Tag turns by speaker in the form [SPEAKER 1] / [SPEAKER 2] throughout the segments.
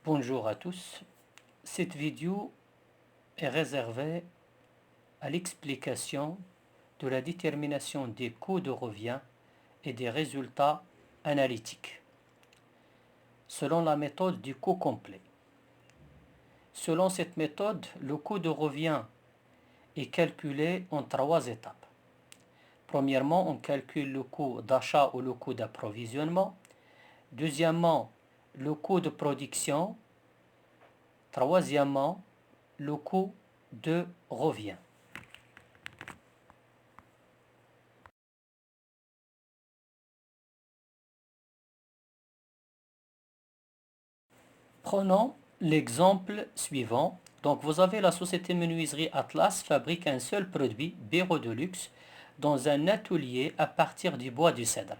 [SPEAKER 1] Bonjour à tous. Cette vidéo est réservée à l'explication de la détermination des coûts de revient et des résultats analytiques selon la méthode du coût complet. Selon cette méthode, le coût de revient est calculé en 3 étapes. Premièrement, on calcule le coût d'achat ou le coût d'approvisionnement. Deuxièmement, le coût de production. Troisièmement, le coût de revient. Prenons l'exemple suivant. Donc vous avez la société menuiserie Atlas fabrique un seul produit, bureau de luxe, dans un atelier à partir du bois du cèdre.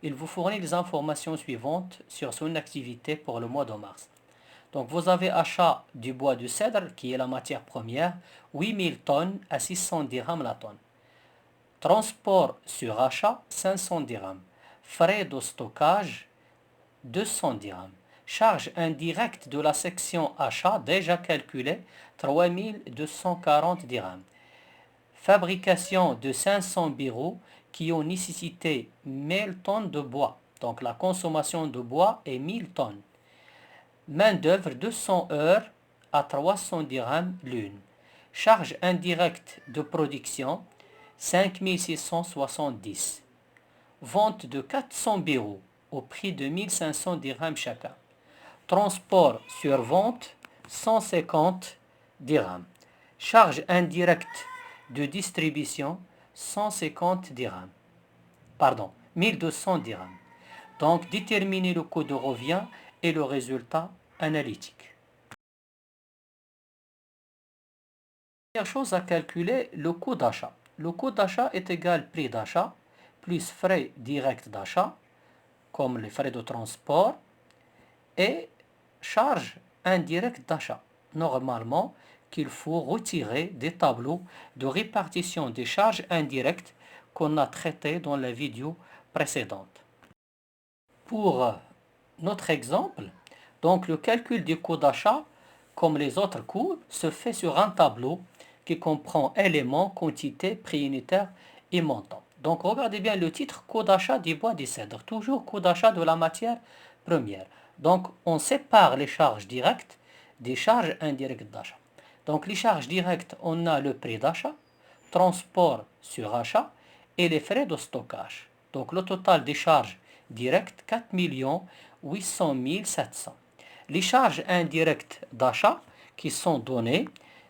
[SPEAKER 1] Il vous fournit les informations suivantes sur son activité pour le mois de mars. Donc vous avez achat du bois du cèdre, qui est la matière première, 8000 tonnes à 600 dirhams la tonne. Transport sur achat, 500 dirhams. Frais de stockage, 200 dirhams. Charge indirecte de la section achat déjà calculée, 3240 dirhams. Fabrication de 500 bureaux qui ont nécessité 1000 tonnes de bois. Donc la consommation de bois est 1000 tonnes. Main d'œuvre 200 heures à 300 dirhams l'une. Charge indirecte de production 5670. Vente de 400 bureaux au prix de 1500 dirhams chacun. Transport sur vente 150 dirhams. Charge indirecte de distribution 150 dirhams. Pardon, 1200 dirhams. Donc déterminer le coût de revient et le résultat analytique. Première chose à calculer, le coût d'achat. Le coût d'achat est égal prix d'achat plus frais directs d'achat, comme les frais de transport, et charges indirectes d'achat. Normalement, qu'il faut retirer des tableaux de répartition des charges indirectes qu'on a traitées dans la vidéo précédente. Pour notre exemple, donc le calcul du coût d'achat, comme les autres coûts, se fait sur un tableau qui comprend éléments, quantités, prix unitaire et montant. Donc regardez bien le titre, coût d'achat du bois du cèdre, toujours coût d'achat de la matière première. Donc on sépare les charges directes des charges indirectes d'achat. Donc les charges directes, on a le prix d'achat, transport sur achat et les frais de stockage. Donc le total des charges directes, 4 800 700. Les charges indirectes d'achat qui sont données,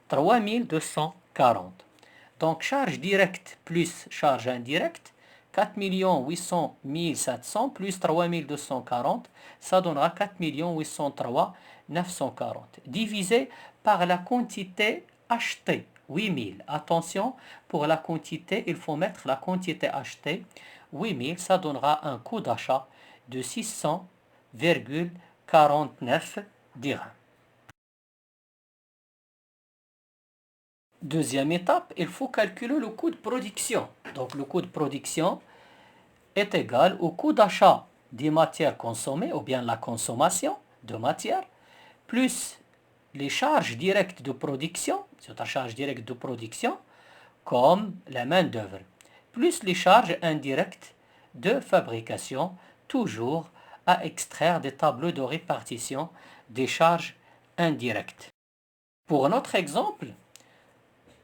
[SPEAKER 1] 3240. Donc charge directe plus charge indirecte, 4 800 700 plus 3240, ça donnera 4 803 940. Divisé par la quantité achetée, 8000. Attention, pour la quantité, il faut mettre la quantité achetée, 8000, ça donnera un coût d'achat de 600,49 dirhams. Deuxième étape, il faut calculer le coût de production. Donc le coût de production est égal au coût d'achat des matières consommées, ou bien la consommation de matière, plus les charges directes de production, c'est la charge directe de production, comme la main-d'œuvre, plus les charges indirectes de fabrication, toujours à extraire des tableaux de répartition des charges indirectes. Pour notre exemple,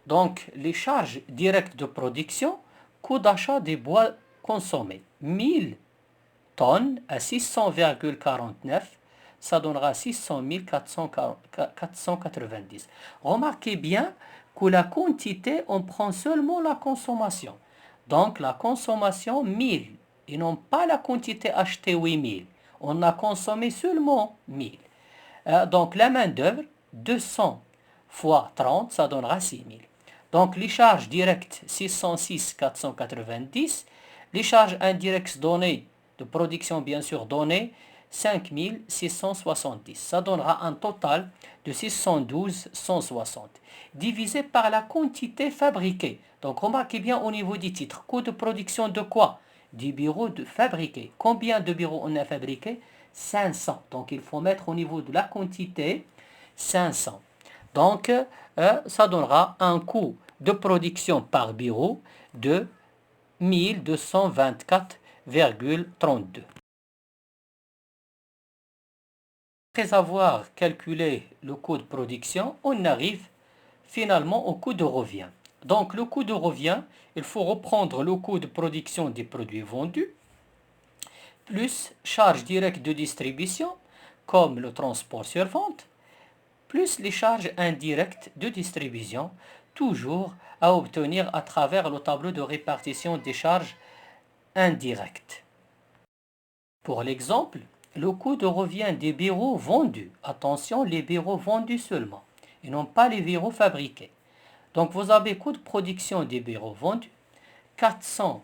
[SPEAKER 1] donc les charges directes de production, coût d'achat des bois consommés, 1000 tonnes à 600,49, ça donnera 600 490. Remarquez bien que la quantité, on prend seulement la consommation. Donc la consommation 1000 et non pas la quantité achetée 8000. On a consommé seulement 1000. Donc la main-d'œuvre, 200 fois 30, ça donnera 6000. Donc les charges directes, 606 490. Les charges indirectes données, de production bien sûr données, 5670. Ça donnera un total de 612 160. Divisé par la quantité fabriquée. Donc remarquez bien au niveau du titre, coût de production de quoi? Des bureaux fabriqués. Combien de bureaux on a fabriqués? 500. Donc il faut mettre au niveau de la quantité 500. Donc ça donnera un coût de production par bureau de 1224,32. Après avoir calculé le coût de production, on arrive finalement au coût de revient. Donc le coût de revient, il faut reprendre le coût de production des produits vendus, plus charges directes de distribution, comme le transport sur vente, plus les charges indirectes de distribution, toujours à obtenir à travers le tableau de répartition des charges indirectes. Pour l'exemple, le coût de revient des bureaux vendus, attention, les bureaux vendus seulement, et non pas les bureaux fabriqués. Donc vous avez coût de production des bureaux vendus, 400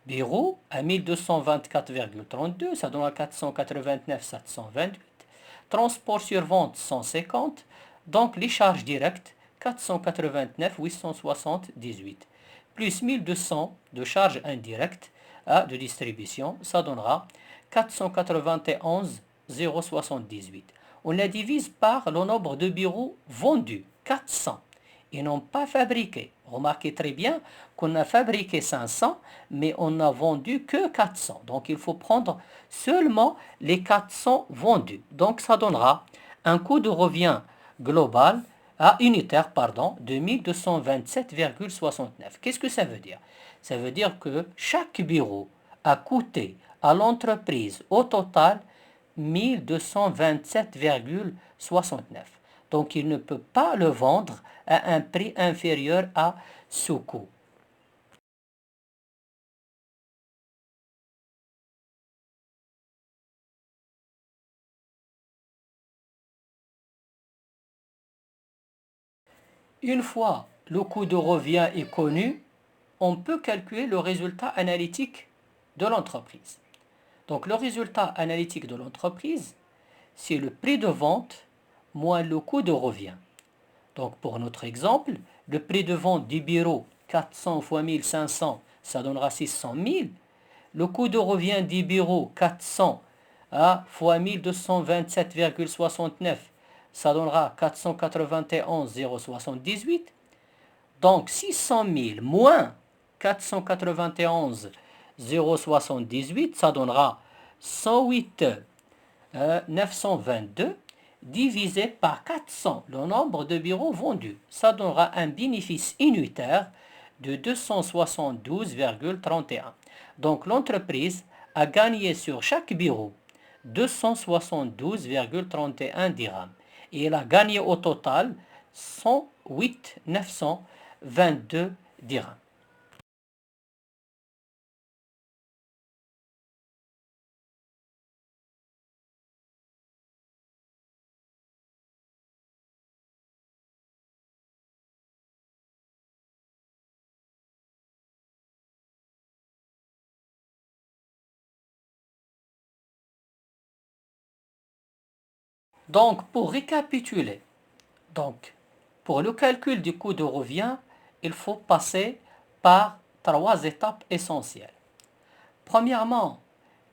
[SPEAKER 1] bureaux à 1224,32, ça donne à 489,728. Transport sur vente 150, donc les charges directes 489,878, plus 1200 de charges indirectes de distribution, ça donnera 491,078. On la divise par le nombre de bureaux vendus, 400, et non pas fabriqués. Remarquez très bien qu'on a fabriqué 500, mais on n'a vendu que 400. Donc il faut prendre seulement les 400 vendus. Donc ça donnera un coût de revient global unitaire de 1227,69. Qu'est-ce que ça veut dire? Ça veut dire que chaque bureau a coûté à l'entreprise au total 1227,69. Donc il ne peut pas le vendre à un prix inférieur à ce coût. Une fois le coût de revient est connu, on peut calculer le résultat analytique de l'entreprise. Donc le résultat analytique de l'entreprise, c'est le prix de vente moins le coût de revient. Donc pour notre exemple, le prix de vente du bureau 400 fois 1500, ça donnera 600 000. Le coût de revient du bureau 400 fois 1227,69, ça donnera 491,078. Donc 600 000 moins 491,078, ça donnera 108 922 divisé par 400, le nombre de bureaux vendus. Ça donnera un bénéfice unitaire de 272,31. Donc l'entreprise a gagné sur chaque bureau 272,31 dirhams. Et elle a gagné au total 108 922 dirhams. Donc, pour récapituler, pour le calcul du coût de revient, il faut passer par 3 étapes essentielles. Premièrement,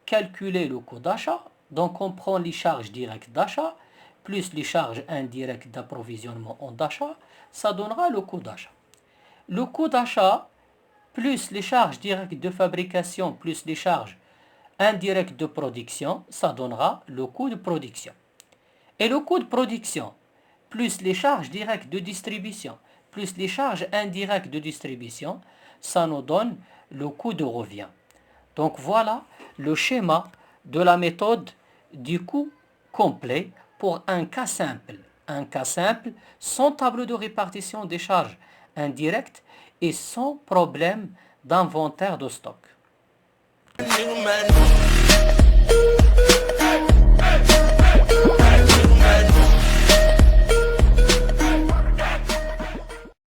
[SPEAKER 1] calculer le coût d'achat. Donc, on prend les charges directes d'achat plus les charges indirectes d'approvisionnement en d'achat, ça donnera le coût d'achat. Le coût d'achat plus les charges directes de fabrication plus les charges indirectes de production, ça donnera le coût de production. Et le coût de production, plus les charges directes de distribution, plus les charges indirectes de distribution, ça nous donne le coût de revient. Donc voilà le schéma de la méthode du coût complet pour un cas simple. Un cas simple sans tableau de répartition des charges indirectes et sans problème d'inventaire de stock.